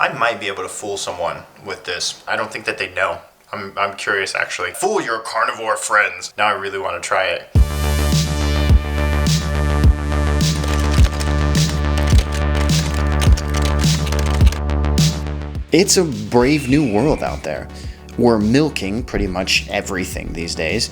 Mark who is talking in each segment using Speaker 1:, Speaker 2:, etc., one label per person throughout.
Speaker 1: I might be able to fool someone with this. I don't think that they know. I'm curious actually. Fool your carnivore friends. Now I really want to try it.
Speaker 2: It's a brave new world out there. We're milking pretty much everything these days.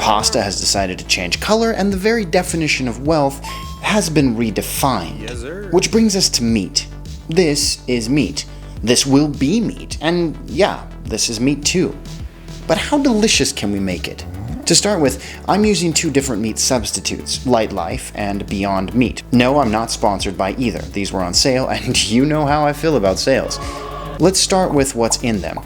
Speaker 2: Pasta has decided to change color, and the very definition of wealth has been redefined.
Speaker 3: Yes, sir.
Speaker 2: Which brings us to meat. This is meat. This will be meat. And yeah, this is meat too. But how delicious can we make it? To start with, I'm using two different meat substitutes, Light Life and Beyond Meat. No, I'm not sponsored by either. These were on sale, and you know how I feel about sales. Let's start with what's in them.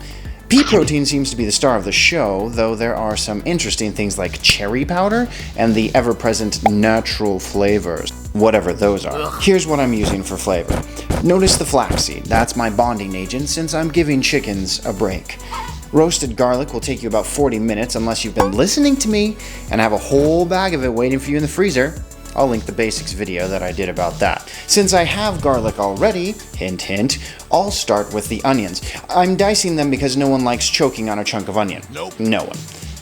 Speaker 2: Pea protein seems to be the star of the show, though there are some interesting things like cherry powder and the ever-present natural flavors, whatever those are. Here's what I'm using for flavor. Notice the flaxseed. That's my bonding agent since I'm giving chickens a break. Roasted garlic will take you about 40 minutes unless you've been listening to me and have a whole bag of it waiting for you in the freezer. I'll link the basics video that I did about that. Since I have garlic already, hint hint, I'll start with the onions. I'm dicing them because no one likes choking on a chunk of onion.
Speaker 3: Nope.
Speaker 2: No one.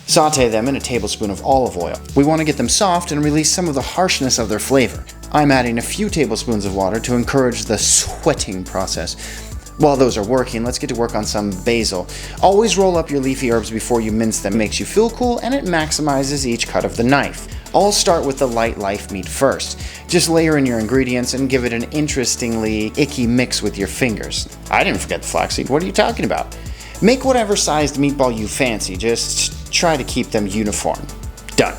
Speaker 2: Saute them in a tablespoon of olive oil. We want to get them soft and release some of the harshness of their flavor. I'm adding a few tablespoons of water to encourage the sweating process. While those are working, let's get to work on some basil. Always roll up your leafy herbs before you mince them. It makes you feel cool and it maximizes each cut of the knife. I'll start with the Light Life meat first. Just layer in your ingredients and give it an interestingly icky mix with your fingers. I didn't forget the flaxseed, what are you talking about? Make whatever sized meatball you fancy, just try to keep them uniform. Done.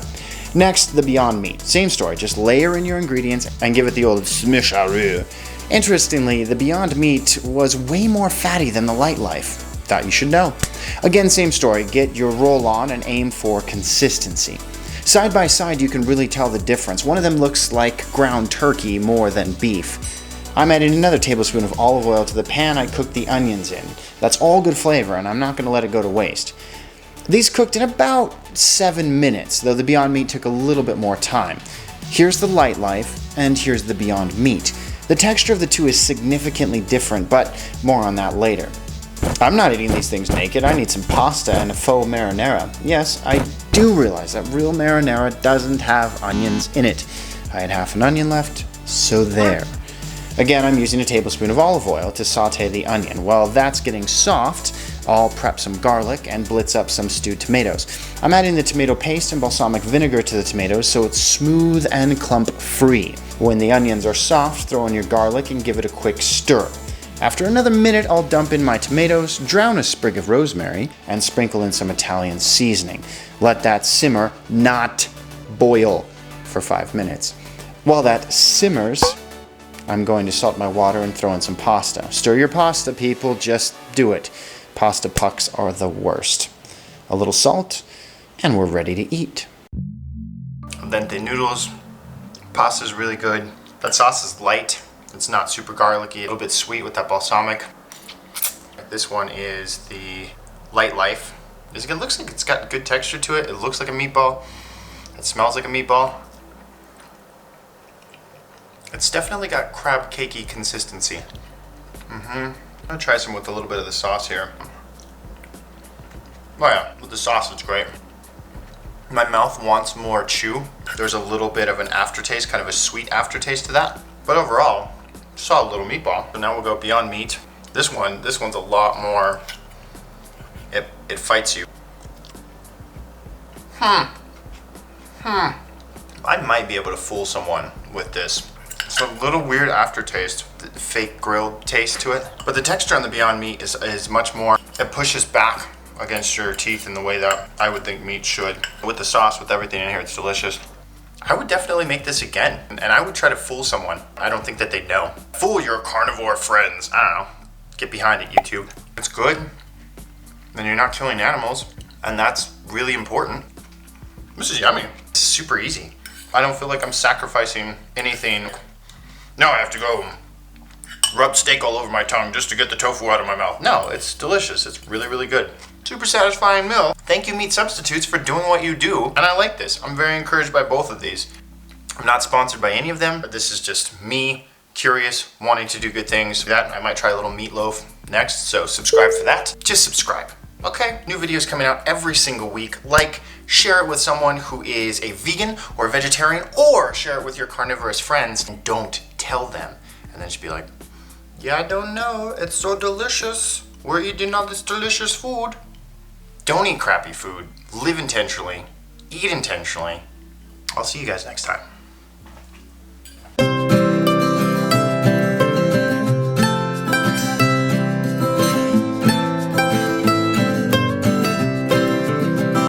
Speaker 2: Next, the Beyond Meat. Same story, just layer in your ingredients and give it the old smisharoo. Interestingly, the Beyond Meat was way more fatty than the Light Life. Thought you should know. Again, same story, get your roll on and aim for consistency. Side by side, you can really tell the difference. One of them looks like ground turkey more than beef. I'm adding another tablespoon of olive oil to the pan I cooked the onions in. That's all good flavor, and I'm not going to let it go to waste. These cooked in about 7 minutes, though the Beyond Meat took a little bit more time. Here's the Light Life, and here's the Beyond Meat. The texture of the two is significantly different, but more on that later. I'm not eating these things naked. I need some pasta and a faux marinara. Yes, I do realize that real marinara doesn't have onions in it. I had half an onion left, so there. Again, I'm using a tablespoon of olive oil to saute the onion. While that's getting soft, I'll prep some garlic and blitz up some stewed tomatoes. I'm adding the tomato paste and balsamic vinegar to the tomatoes so it's smooth and clump-free. When the onions are soft, throw in your garlic and give it a quick stir. After another minute, I'll dump in my tomatoes, drown a sprig of rosemary, and sprinkle in some Italian seasoning. Let that simmer, not boil, for 5 minutes. While that simmers, I'm going to salt my water and throw in some pasta. Stir your pasta, people, just do it. Pasta pucks are the worst. A little salt, and we're ready to eat.
Speaker 1: Al dente noodles. Pasta's really good. That sauce is light. It's not super garlicky, a little bit sweet with that balsamic. This one is the Light Life. It looks like it's got good texture to it. It looks like a meatball. It smells like a meatball. It's definitely got crab cakey consistency. I'm gonna try some with a little bit of the sauce here. Oh yeah, with the sauce it's great. My mouth wants more chew. There's a little bit of an aftertaste, kind of a sweet aftertaste to that. But overall, solid little meatball. So now we'll go Beyond Meat. This one's a lot more, it fights you. I might be able to fool someone with this. It's a little weird aftertaste, the fake grilled taste to it. But the texture on the Beyond Meat is much more, it pushes back against your teeth in the way that I would think meat should. With the sauce, with everything in here, it's delicious. I would definitely make this again, and I would try to fool someone. I don't think that they know. Fool your carnivore friends. I don't know. Get behind it, YouTube. It's good, then you're not killing animals, and that's really important. This is yummy. It's super easy. I don't feel like I'm sacrificing anything. Now I have to go rub steak all over my tongue just to get the tofu out of my mouth. No, it's delicious. It's really, really good. Super satisfying meal. Thank you, meat substitutes, for doing what you do. And I like this. I'm very encouraged by both of these. I'm not sponsored by any of them, but this is just me curious, wanting to do good things. That I might try a little meatloaf next, so subscribe for that. Just subscribe. Okay, new videos coming out every single week. Like, share it with someone who is a vegan or a vegetarian, or share it with your carnivorous friends and don't tell them. And then just be like, yeah, I don't know, it's so delicious. We're eating all this delicious food. Don't eat crappy food. Live intentionally. Eat intentionally. I'll see you guys next time.